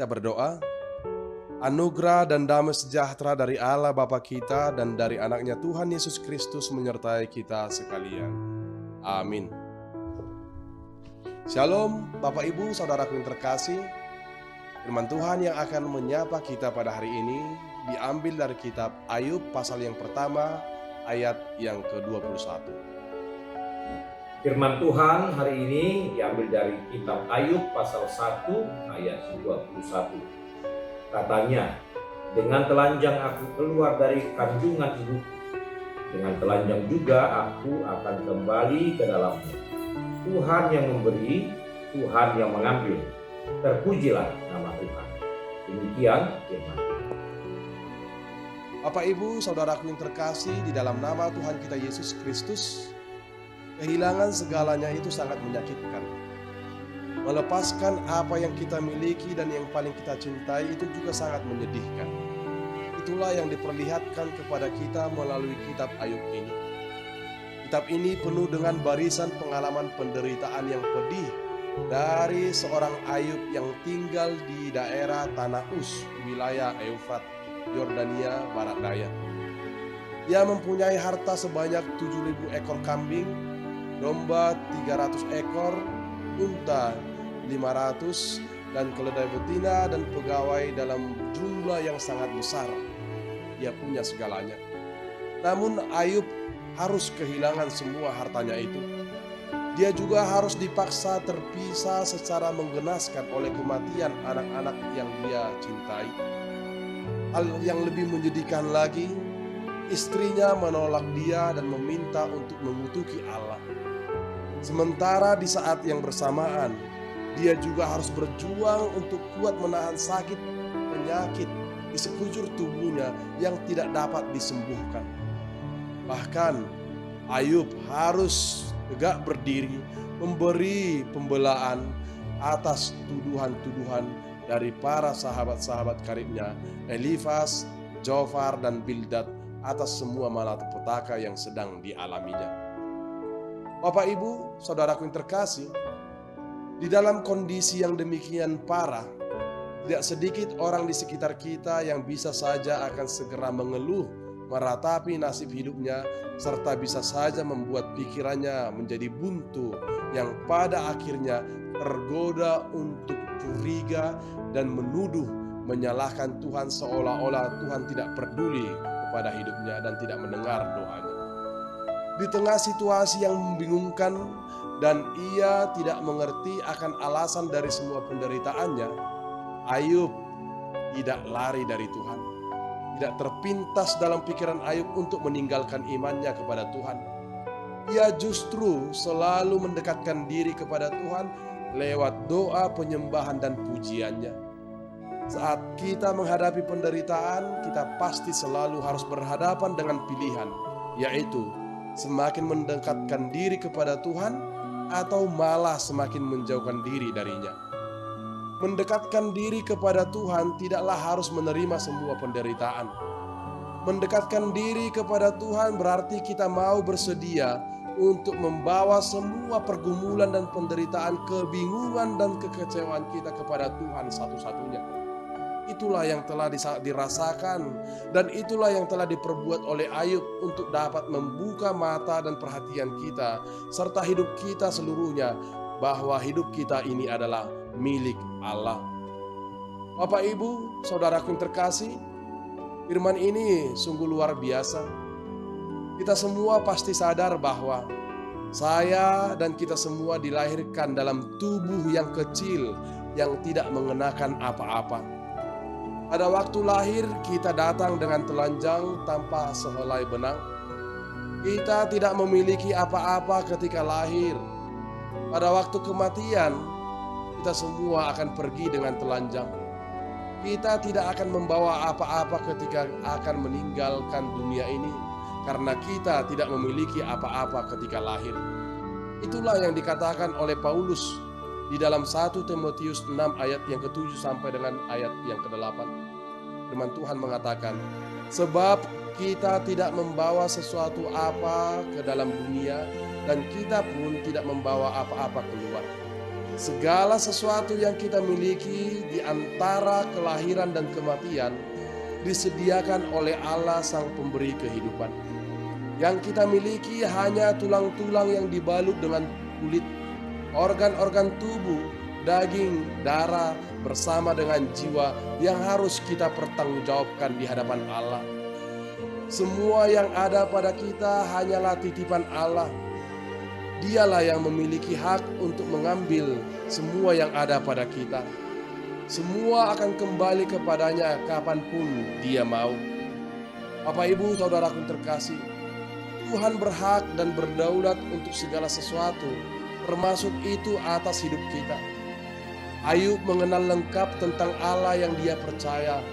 kita berdoa. Anugerah dan damai sejahtera dari Allah Bapa kita dan dari anaknya Tuhan Yesus Kristus menyertai kita sekalian. Amin. Shalom Bapak Ibu Saudaraku yang terkasih. Firman Tuhan yang akan menyapa kita pada hari ini diambil dari kitab Ayub pasal yang pertama ayat yang ke-21. Firman Tuhan hari ini diambil dari kitab Ayub pasal 1 ayat 21. Katanya, dengan telanjang aku keluar dari kandungan ibuku, dengan telanjang juga aku akan kembali ke dalamnya. Tuhan yang memberi, Tuhan yang mengambil, terpujilah nama Tuhan. Demikian firman Tuhan. Bapak Ibu Saudaraku yang terkasih, di dalam nama Tuhan kita Yesus Kristus, kehilangan segalanya itu sangat menyakitkan. Melepaskan apa yang kita miliki dan yang paling kita cintai itu juga sangat menyedihkan. Itulah yang diperlihatkan kepada kita melalui kitab Ayub ini. Kitab ini penuh dengan barisan pengalaman penderitaan yang pedih dari seorang Ayub yang tinggal di daerah Tanah Uz, wilayah Eufrat, Yordania Barat Daya. Dia mempunyai harta sebanyak 7.000 ekor kambing, domba 300 ekor, unta 500, dan keledai betina dan pegawai dalam jumlah yang sangat besar. Dia punya segalanya. Namun Ayub harus kehilangan semua hartanya itu. Dia juga harus dipaksa terpisah secara menggenaskan oleh kematian anak-anak yang dia cintai. Hal yang lebih menyedihkan lagi, istrinya menolak dia dan meminta untuk mengutuki Allah. Sementara di saat yang bersamaan, dia juga harus berjuang untuk kuat menahan sakit penyakit di sekujur tubuhnya yang tidak dapat disembuhkan. Bahkan Ayub harus tegak berdiri memberi pembelaan atas tuduhan-tuduhan dari para sahabat-sahabat karibnya, Elifas, Zofar, dan Bildad, atas semua malapetaka yang sedang dialaminya. Bapak Ibu, Saudaraku yang terkasih, di dalam kondisi yang demikian parah, tidak sedikit orang di sekitar kita yang bisa saja akan segera mengeluh, meratapi nasib hidupnya, serta bisa saja membuat pikirannya menjadi buntu, yang pada akhirnya tergoda untuk curiga dan menuduh, menyalahkan Tuhan seolah-olah Tuhan tidak peduli kepada hidupnya dan tidak mendengar doanya. Di tengah situasi yang membingungkan dan ia tidak mengerti akan alasan dari semua penderitaannya, Ayub tidak lari dari Tuhan. Tidak terpintas dalam pikiran Ayub untuk meninggalkan imannya kepada Tuhan. Ia justru selalu mendekatkan diri kepada Tuhan lewat doa, penyembahan, dan pujiannya. Saat kita menghadapi penderitaan, kita pasti selalu harus berhadapan dengan pilihan, yaitu semakin mendekatkan diri kepada Tuhan atau malah semakin menjauhkan diri darinya. Mendekatkan diri kepada Tuhan tidaklah harus menerima semua penderitaan. Mendekatkan diri kepada Tuhan berarti kita mau bersedia untuk membawa semua pergumulan dan penderitaan, kebingungan dan kekecewaan kita kepada Tuhan satu-satunya. Itulah yang telah dirasakan dan itulah yang telah diperbuat oleh Ayub untuk dapat membuka mata dan perhatian kita serta hidup kita seluruhnya, bahwa hidup kita ini adalah milik Allah. Bapak Ibu, Saudaraku yang terkasih, firman ini sungguh luar biasa. Kita semua pasti sadar bahwa saya dan kita semua dilahirkan dalam tubuh yang kecil yang tidak mengenakan apa-apa. Pada waktu lahir kita datang dengan telanjang tanpa sehelai benang. Kita tidak memiliki apa-apa ketika lahir. Pada waktu kematian kita semua akan pergi dengan telanjang. Kita tidak akan membawa apa-apa ketika akan meninggalkan dunia ini, karena kita tidak memiliki apa-apa ketika lahir. Itulah yang dikatakan oleh Paulus di dalam 1 Timotius 6 ayat yang ke-7 sampai dengan ayat yang ke-8. Firman Tuhan mengatakan, sebab kita tidak membawa sesuatu apa ke dalam dunia dan kita pun tidak membawa apa-apa keluar. Segala sesuatu yang kita miliki di antara kelahiran dan kematian disediakan oleh Allah Sang Pemberi kehidupan. Yang kita miliki hanya tulang-tulang yang dibalut dengan kulit, organ-organ tubuh, daging, darah bersama dengan jiwa yang harus kita pertanggungjawabkan di hadapan Allah. Semua yang ada pada kita hanyalah titipan Allah. Dialah yang memiliki hak untuk mengambil semua yang ada pada kita. Semua akan kembali kepadanya kapanpun Dia mau. Bapak, Ibu, saudaraku terkasih, Tuhan berhak dan berdaulat untuk segala sesuatu, termasuk itu atas hidup kita. Ayub mengenal lengkap tentang Allah yang dia percaya.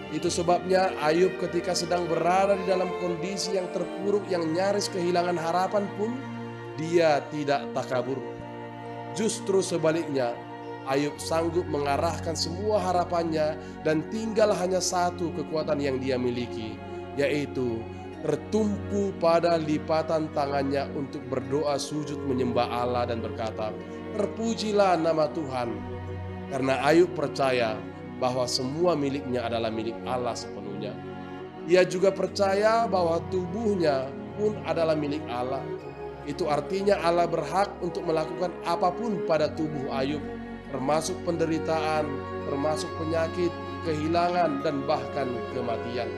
Itu sebabnya Ayub ketika sedang berada di dalam kondisi yang terpuruk, yang nyaris kehilangan harapan pun, dia tidak takabur. Justru sebaliknya, Ayub sanggup mengarahkan semua harapannya dan tinggal hanya satu kekuatan yang dia miliki, yaitu tertumpu pada lipatan tangannya untuk berdoa sujud menyembah Allah dan berkata, "Terpujilah nama Tuhan." Karena Ayub percaya bahwa semua miliknya adalah milik Allah sepenuhnya. Ia juga percaya bahwa tubuhnya pun adalah milik Allah. Itu artinya Allah berhak untuk melakukan apapun pada tubuh Ayub, termasuk penderitaan, termasuk penyakit, kehilangan, dan bahkan kematian.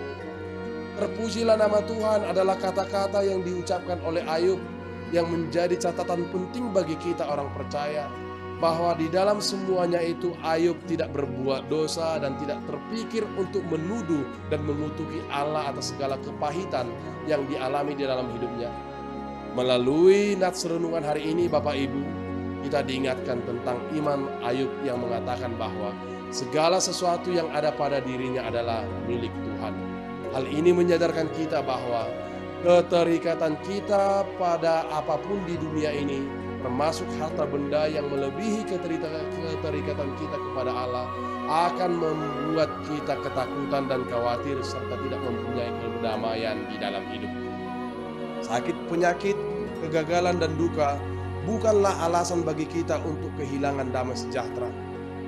Terpujilah nama Tuhan adalah kata-kata yang diucapkan oleh Ayub yang menjadi catatan penting bagi kita orang percaya, bahwa di dalam semuanya itu Ayub tidak berbuat dosa dan tidak terpikir untuk menuduh dan mengutuki Allah atas segala kepahitan yang dialami di dalam hidupnya. Melalui nats renungan hari ini, Bapak Ibu, kita diingatkan tentang iman Ayub yang mengatakan bahwa segala sesuatu yang ada pada dirinya adalah milik Tuhan. Hal ini menyadarkan kita bahwa keterikatan kita pada apapun di dunia ini, termasuk harta benda yang melebihi keterikatan kita kepada Allah, akan membuat kita ketakutan dan khawatir serta tidak mempunyai kedamaian di dalam hidup. Sakit, penyakit, kegagalan, dan duka bukanlah alasan bagi kita untuk kehilangan damai sejahtera.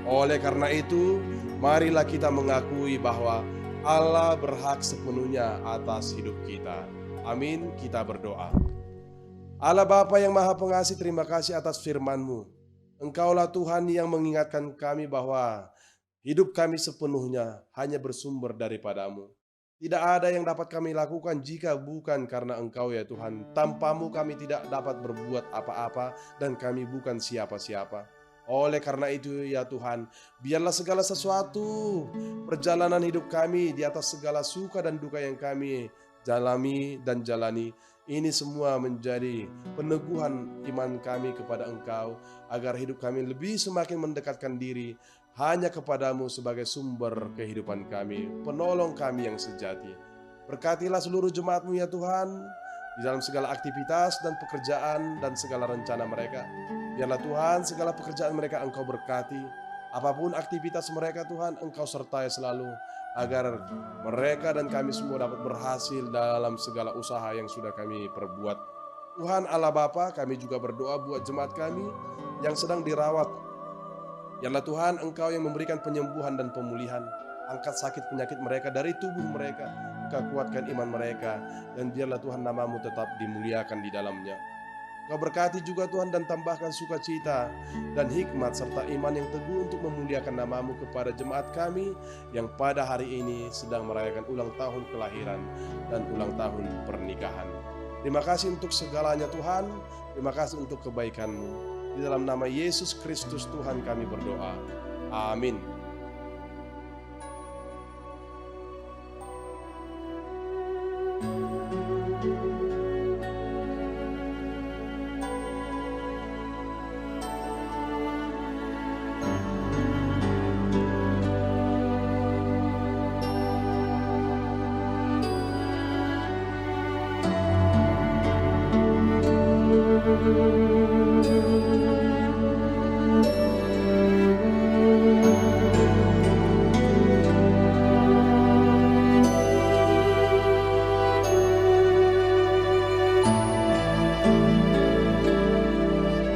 Oleh karena itu, marilah kita mengakui bahwa Allah berhak sepenuhnya atas hidup kita. Amin, kita berdoa. Allah Bapa yang Maha Pengasih, terima kasih atas firman-Mu. Engkaulah Tuhan yang mengingatkan kami bahwa hidup kami sepenuhnya hanya bersumber daripada-Mu. Tidak ada yang dapat kami lakukan jika bukan karena Engkau ya Tuhan. Tanpa-Mu kami tidak dapat berbuat apa-apa dan kami bukan siapa-siapa. Oleh karena itu ya Tuhan, biarlah segala sesuatu perjalanan hidup kami di atas segala suka dan duka yang kami jalani dan jalani, ini semua menjadi peneguhan iman kami kepada Engkau, agar hidup kami lebih semakin mendekatkan diri hanya kepadamu sebagai sumber kehidupan kami, penolong kami yang sejati. Berkatilah seluruh jemaat-Mu ya Tuhan, di dalam segala aktivitas dan pekerjaan dan segala rencana mereka. Biarlah Tuhan segala pekerjaan mereka Engkau berkati, apapun aktivitas mereka Tuhan Engkau sertai selalu, agar mereka dan kami semua dapat berhasil dalam segala usaha yang sudah kami perbuat. Tuhan Allah Bapa, kami juga berdoa buat jemaat kami yang sedang dirawat. Biarlah Tuhan Engkau yang memberikan penyembuhan dan pemulihan. Angkat sakit penyakit mereka dari tubuh mereka, Engkau kuatkan iman mereka, dan biarlah Tuhan nama-Mu tetap dimuliakan di dalamnya. Engkau berkati juga Tuhan dan tambahkan sukacita dan hikmat serta iman yang teguh untuk memuliakan nama-Mu kepada jemaat kami yang pada hari ini sedang merayakan ulang tahun kelahiran dan ulang tahun pernikahan. Terima kasih untuk segalanya Tuhan, terima kasih untuk kebaikan-Mu. Di dalam nama Yesus Kristus Tuhan kami berdoa. Amin.